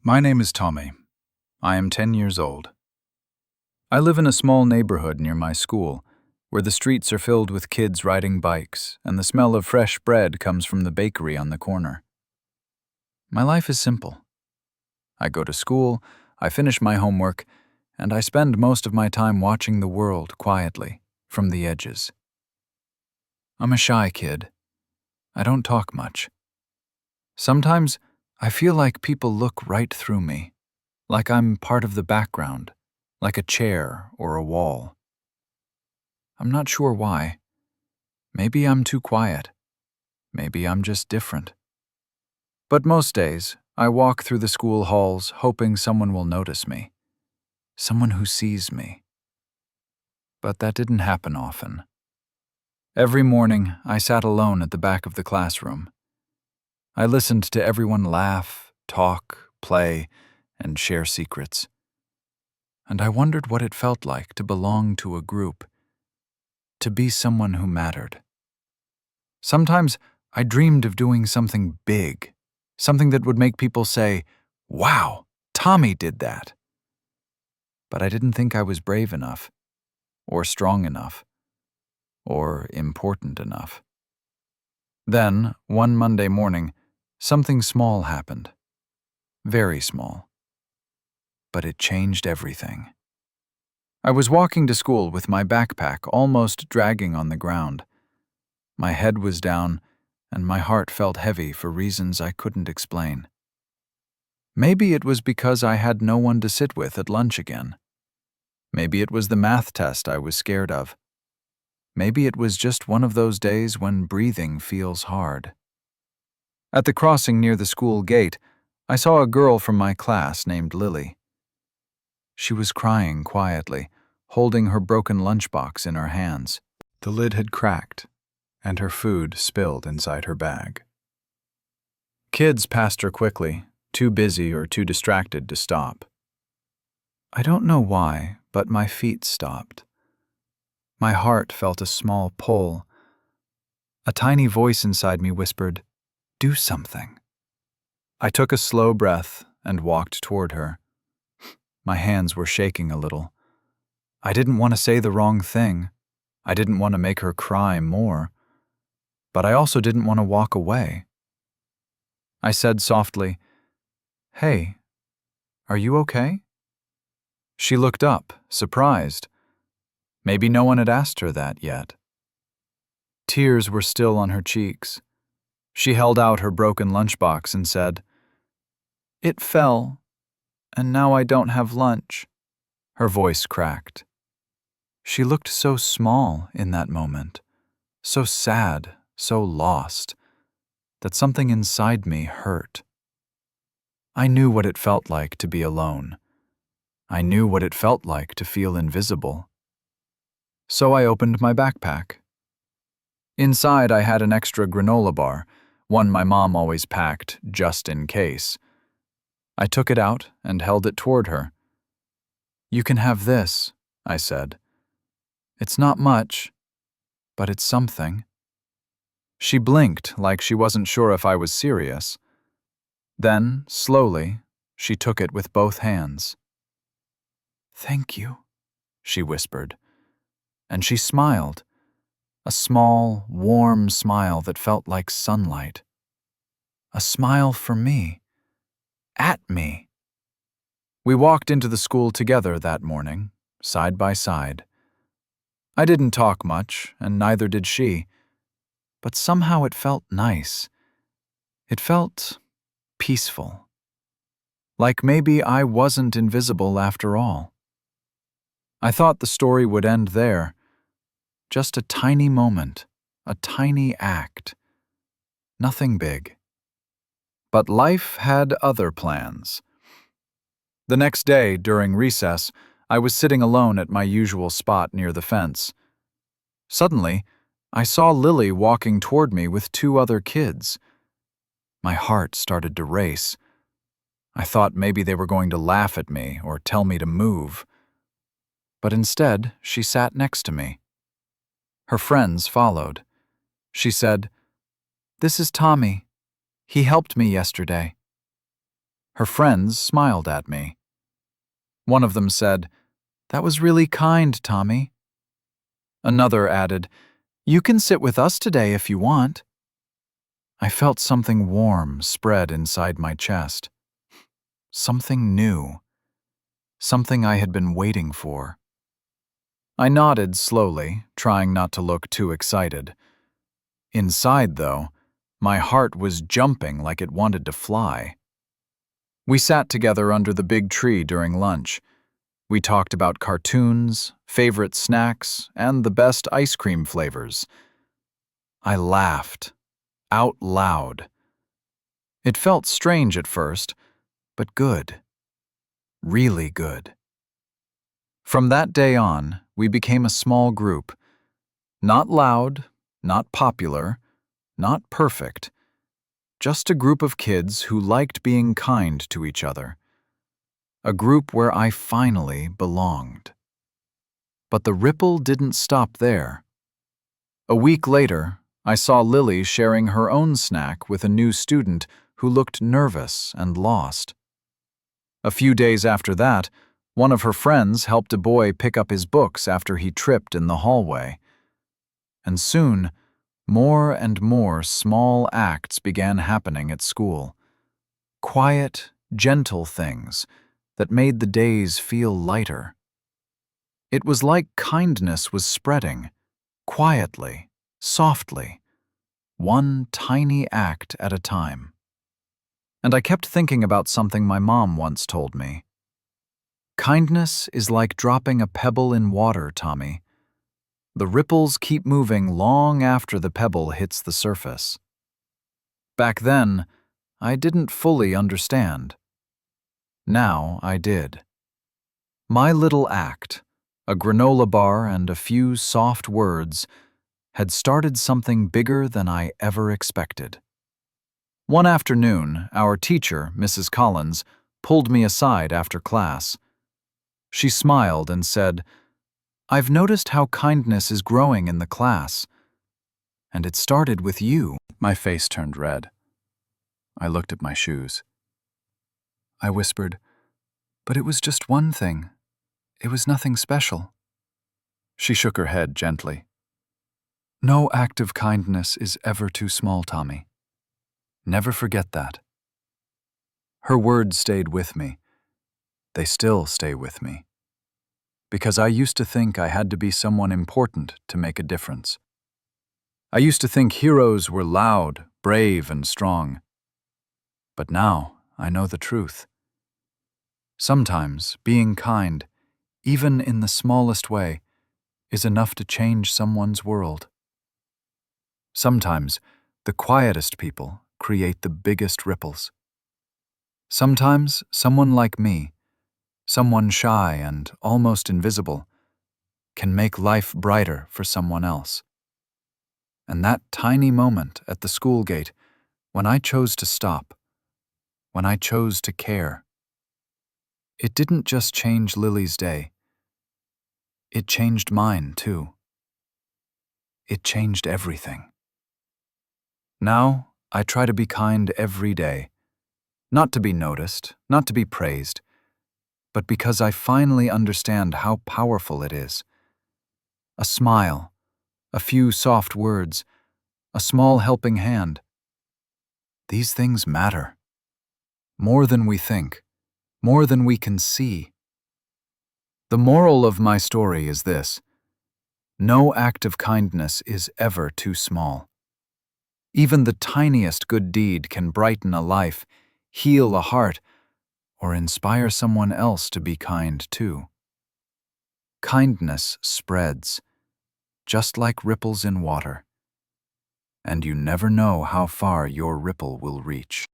My name is Tommy. I am 10 years old. I live in a small neighborhood near my school, where the streets are filled with kids riding bikes and the smell of fresh bread comes from the bakery on the corner. My life is simple. I go to school, I finish my homework, and I spend most of my time watching the world quietly, from the edges. I'm a shy kid. I don't talk much. Sometimes I feel like people look right through me, like I'm part of the background, like a chair or a wall. I'm not sure why. Maybe I'm too quiet. Maybe I'm just different. But most days, I walk through the school halls hoping someone will notice me, someone who sees me. But that didn't happen often. Every morning, I sat alone at the back of the classroom. I listened to everyone laugh, talk, play, and share secrets. And I wondered what it felt like to belong to a group, to be someone who mattered. Sometimes I dreamed of doing something big, something that would make people say, "Wow, Tommy did that." But I didn't think I was brave enough, or strong enough, or important enough. Then, one Monday morning, something small happened. Very small. But it changed everything. I was walking to school with my backpack almost dragging on the ground. My head was down, and my heart felt heavy for reasons I couldn't explain. Maybe it was because I had no one to sit with at lunch again. Maybe it was the math test I was scared of. Maybe it was just one of those days when breathing feels hard. At the crossing near the school gate, I saw a girl from my class named Lily. She was crying quietly, holding her broken lunchbox in her hands. The lid had cracked, and her food spilled inside her bag. Kids passed her quickly, too busy or too distracted to stop. I don't know why, but my feet stopped. My heart felt a small pull. A tiny voice inside me whispered, "Do something." I took a slow breath and walked toward her. My hands were shaking a little. I didn't want to say the wrong thing. I didn't want to make her cry more. But I also didn't want to walk away. I said softly, "Hey, are you okay?" She looked up, surprised. Maybe no one had asked her that yet. Tears were still on her cheeks. She held out her broken lunchbox and said, "It fell, and now I don't have lunch." Her voice cracked. She looked so small in that moment, so sad, so lost, that something inside me hurt. I knew what it felt like to be alone. I knew what it felt like to feel invisible. So I opened my backpack. Inside I had an extra granola bar, one my mom always packed just in case. I took it out and held it toward her. "You can have this," I said. "It's not much, but it's something." She blinked like she wasn't sure if I was serious. Then, slowly, she took it with both hands. "Thank you," she whispered. And she smiled, a small, warm smile that felt like sunlight. A smile for me. At me. We walked into the school together that morning, side by side. I didn't talk much, and neither did she. But somehow it felt nice. It felt peaceful. Like maybe I wasn't invisible after all. I thought the story would end there. Just a tiny moment, a tiny act. Nothing big. But life had other plans. The next day, during recess, I was sitting alone at my usual spot near the fence. Suddenly, I saw Lily walking toward me with two other kids. My heart started to race. I thought maybe they were going to laugh at me or tell me to move. But instead, she sat next to me. Her friends followed. She said, "This is Tommy. He helped me yesterday." Her friends smiled at me. One of them said, "That was really kind, Tommy." Another added, "You can sit with us today if you want." I felt something warm spread inside my chest. Something new. Something I had been waiting for. I nodded slowly, trying not to look too excited. Inside, though, my heart was jumping like it wanted to fly. We sat together under the big tree during lunch. We talked about cartoons, favorite snacks, and the best ice cream flavors. I laughed, out loud. It felt strange at first, but good. Really good. From that day on, we became a small group. Not loud, not popular, not perfect. Just a group of kids who liked being kind to each other. A group where I finally belonged. But the ripple didn't stop there. A week later, I saw Lily sharing her own snack with a new student who looked nervous and lost. A few days after that, one of her friends helped a boy pick up his books after he tripped in the hallway. And soon, more and more small acts began happening at school. Quiet, gentle things that made the days feel lighter. It was like kindness was spreading, quietly, softly, one tiny act at a time. And I kept thinking about something my mom once told me. Kindness is like dropping a pebble in water, Tommy. The ripples keep moving long after the pebble hits the surface. Back then, I didn't fully understand. Now I did. My little act, a granola bar and a few soft words, had started something bigger than I ever expected. One afternoon, our teacher, Mrs. Collins, pulled me aside after class. She smiled and said, "I've noticed how kindness is growing in the class. And it started with you." My face turned red. I looked at my shoes. I whispered, "But it was just one thing. It was nothing special." She shook her head gently. "No act of kindness is ever too small, Tommy. Never forget that." Her words stayed with me. They still stay with me. Because I used to think I had to be someone important to make a difference. I used to think heroes were loud, brave, and strong. But now I know the truth. Sometimes being kind, even in the smallest way, is enough to change someone's world. Sometimes the quietest people create the biggest ripples. Sometimes someone like me, someone shy and almost invisible, can make life brighter for someone else. And that tiny moment at the school gate, when I chose to stop, when I chose to care, it didn't just change Lily's day. It changed mine, too. It changed everything. Now, I try to be kind every day. Not to be noticed, not to be praised, but because I finally understand how powerful it is. A smile, a few soft words, a small helping hand. These things matter. More than we think, more than we can see. The moral of my story is this: no act of kindness is ever too small. Even the tiniest good deed can brighten a life, heal a heart, or inspire someone else to be kind too. Kindness spreads, just like ripples in water, and you never know how far your ripple will reach.